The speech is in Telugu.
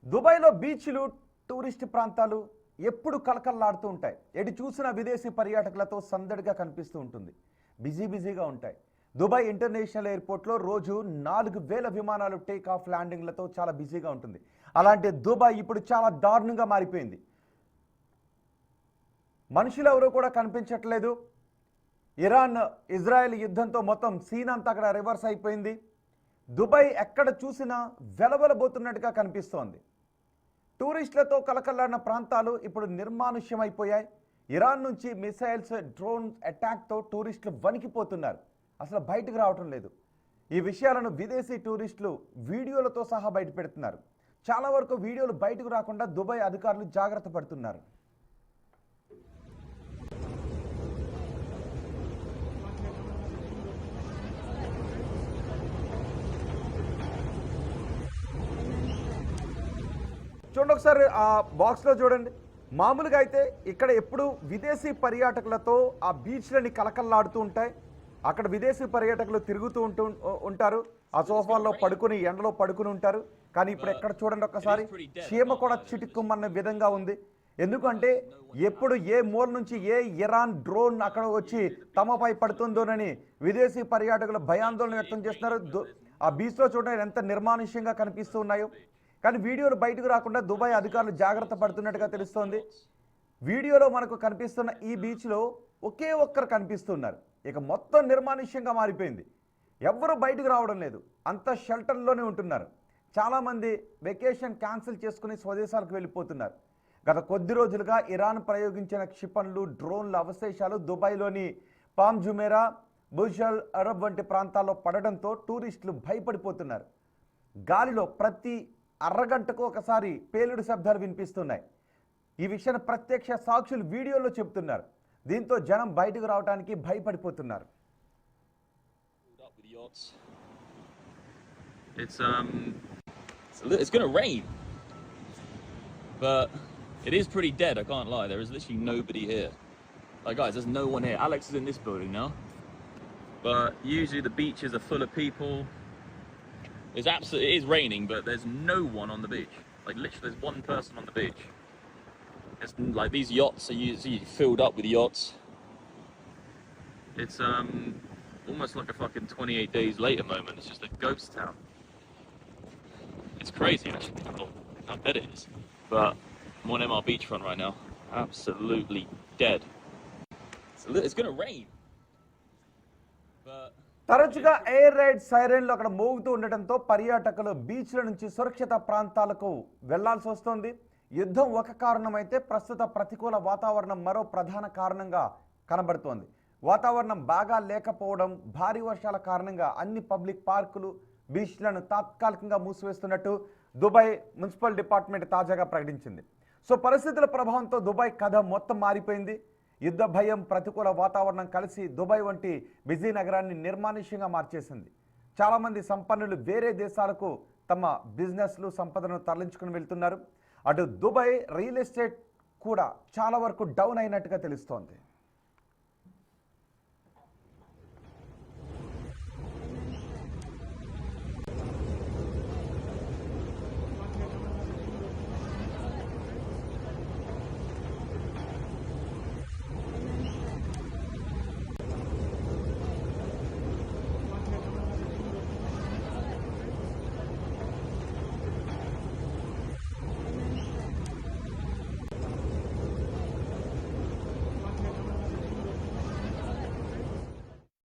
దుబాయ్లో బీచ్లు టూరిస్ట్ ప్రాంతాలు ఎప్పుడు కలకల్లాడుతూ ఉంటాయి. ఎటు చూసిన విదేశీ పర్యాటకులతో సందడిగా కనిపిస్తూ ఉంటుంది. బిజీగా ఉంటాయి. దుబాయ్ ఇంటర్నేషనల్ ఎయిర్పోర్ట్లో రోజు 4000 విమానాలు టేక్ ఆఫ్ ల్యాండింగ్లతో చాలా బిజీగా ఉంటుంది. అలాంటి దుబాయ్ ఇప్పుడు చాలా దారుణంగా మారిపోయింది. మనుషులు ఎవరూ కూడా కనిపించట్లేదు. ఇరాన్ ఇజ్రాయెల్ యుద్ధంతో మొత్తం సీన్ అంతా అక్కడ రివర్స్ అయిపోయింది. దుబాయ్ ఎక్కడ చూసినా వెలవెలబోతున్నట్టుగా కనిపిస్తోంది. టూరిస్టులతో కలకల్లాడిన ప్రాంతాలు ఇప్పుడు నిర్మానుష్యమైపోయాయి. ఇరాన్ నుంచి మిసైల్స్ డ్రోన్ అటాక్తో టూరిస్టులు వణికిపోతున్నారు. అసలు బయటకు రావటం లేదు. ఈ విషయాలను విదేశీ టూరిస్టులు వీడియోలతో సహా బయట పెడుతున్నారు. చాలా వరకు వీడియోలు బయటకు రాకుండా దుబాయ్ అధికారులు జాగ్రత్త పడుతున్నారు. చూడండి ఒకసారి ఆ బాక్స్లో చూడండి. మామూలుగా అయితే ఇక్కడ ఎప్పుడు విదేశీ పర్యాటకులతో ఆ బీచ్లని కలకల్లాడుతూ ఉంటాయి. అక్కడ విదేశీ పర్యాటకులు తిరుగుతూ ఉంటారు. ఆ సోఫాల్లో పడుకుని ఎండలో పడుకుని ఉంటారు. కానీ ఇప్పుడు ఎక్కడ చూడండి ఒక్కసారి చీమ కూడా చిటుక్కుమన్న విధంగా ఉంది. ఎందుకంటే ఎప్పుడు ఏ మూల నుంచి ఏ ఇరాన్ డ్రోన్ అక్కడ వచ్చి తమపై పడుతుందోనని విదేశీ పర్యాటకులు భయాందోళన వ్యక్తం చేస్తున్నారు. ఆ బీచ్లో చూడండి ఎంత నిర్మానుష్యంగా కనిపిస్తూ ఉన్నాయో. కానీ వీడియోలు బయటకు రాకుండా దుబాయ్ అధికారులు జాగ్రత్త పడుతున్నట్టుగా తెలుస్తోంది. వీడియోలో మనకు కనిపిస్తున్న ఈ బీచ్లో ఒకే ఒక్కరు కనిపిస్తున్నారు. ఇక మొత్తం నిర్మానుష్యంగా మారిపోయింది. ఎవ్వరూ బయటకు రావడం లేదు. అంత షెల్టర్లోనే ఉంటున్నారు. చాలామంది వెకేషన్ క్యాన్సిల్ చేసుకుని స్వదేశాలకు వెళ్ళిపోతున్నారు. గత కొద్ది రోజులుగా ఇరాన్ ప్రయోగించిన క్షిపణులు డ్రోన్ల అవశేషాలు దుబాయ్లోని పామ్ జుమేరా బుర్జ్ అరబ్ వంటి ప్రాంతాల్లో పడడంతో టూరిస్టులు భయపడిపోతున్నారు. గాలిలో ప్రతి అరగంటకు ఒకసారి పేలుడు శబ్దాలు వినిపిస్తున్నాయి. ఈ విషయాన్ని ప్రత్యక్ష సాక్షులు వీడియోలో చెబుతున్నారు. దీంతో జనం బయటకు రావడానికి భయపడిపోతున్నారు. It's going to rain, but it is pretty dead. I can't lie. There is literally nobody here. Like guys, there's no one here. Alex is in this building now, but usually the beaches are full of people. It is raining, but there's no one on the beach. Like literally, there's one person on the beach. It's like these yachts are usually filled up with yachts. It's almost like a fucking 28 Days Later moment. It's just a ghost town. It's crazy actually how dead it is. But I'm on MR beachfront right now. Absolutely dead. It's gonna rain. But తరచుగా ఎయిర్ రైడ్ సైరన్లు అక్కడ మోగుతూ ఉండటంతో పర్యాటకులు బీచ్ల నుంచి సురక్షిత ప్రాంతాలకు వెళ్లాల్సి వస్తోంది. యుద్ధం ఒక కారణమైతే ప్రస్తుత ప్రతికూల వాతావరణం మరో ప్రధాన కారణంగా కనబడుతోంది. వాతావరణం బాగా లేకపోవడం, భారీ వర్షాల కారణంగా అన్ని పబ్లిక్ పార్కులు బీచ్లను తాత్కాలికంగా మూసివేస్తున్నట్టు దుబాయ్ మున్సిపల్ డిపార్ట్మెంట్ తాజాగా ప్రకటించింది. సో పరిస్థితుల ప్రభావంతో దుబాయ్ కథ మొత్తం మారిపోయింది. యుద్ధ భయం, ప్రతికూల వాతావరణం కలిసి దుబాయ్ వంటి బిజీ నగరాన్ని నిర్మానుష్యంగా మార్చేసింది. చాలామంది సంపన్నులు వేరే దేశాలకు తమ బిజినెస్లు సంపదను తరలించుకుని వెళ్తున్నారు. అటు దుబాయ్ రియల్ ఎస్టేట్ కూడా చాలా వరకు డౌన్ అయినట్టుగా తెలుస్తోంది.